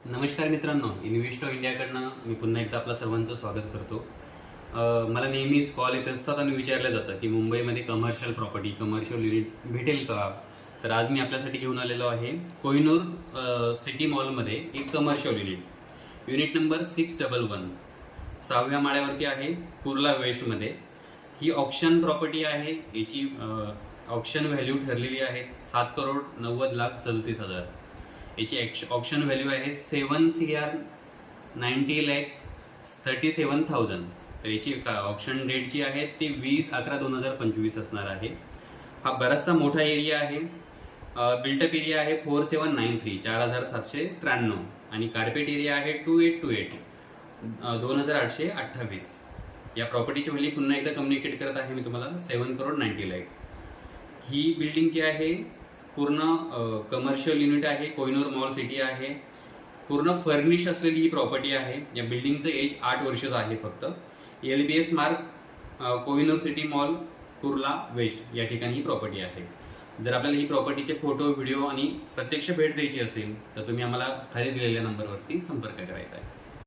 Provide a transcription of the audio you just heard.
नमस्कार मित्रांनो, इन्व्हेस्टो इंडियाकडनं मी पुन्हा एकदा आपलं सर्वांचं स्वागत करतो. मला नेहमीच कॉल येत असतात आणि विचारलं जातं की मुंबईमध्ये कमर्शियल प्रॉपर्टी, कमर्शियल युनिट भेटेल का? तर आज मी आपल्यासाठी घेऊन आलेलो आहे कोहिनूर सिटी मॉलमध्ये एक कमर्शियल युनिट नंबर 611 6व्या माळ्यावरती आहे, कुर्ला वेस्टमध्ये. ही ऑप्शन प्रॉपर्टी आहे. याची ऑप्शन व्हॅल्यू ठरलेली आहे 7,90,37,000. याची ऑप्शन व्हॅल्यू आहे 7,90,37,000. तर याची ऑप्शन डेट जी आहे ती 20/11/2025 असणार आहे. हा बराचसा मोठा एरिया आहे. बिल्टअप एरिया आहे 4793 4793 आणि कार्पेट एरिया आहे 2828 2828. या प्रॉपर्टीची व्हॅल्यू पुन्हा एकदा कम्युनिकेट करत आहे मी तुम्हाला 7,90,00,000. ही बिल्डिंग जी आहे पूर्ण कमर्शियल युनिट आहे. कोहिनूर मॉल सिटी आहे. पूर्ण फर्निश असलेली ही प्रॉपर्टी आहे. या बिल्डिंगचं एज 8 वर्षच आहे फक्त. LBS Marg Kohinoor City Mall Kurla West या ठिकाणी ही प्रॉपर्टी आहे. जर आपल्याला ही प्रॉपर्टीचे फोटो, व्हिडिओ आणि प्रत्यक्ष भेट द्यायची असेल तर तुम्ही आम्हाला खाली दिलेल्या नंबरवरती संपर्क करायचा आहे.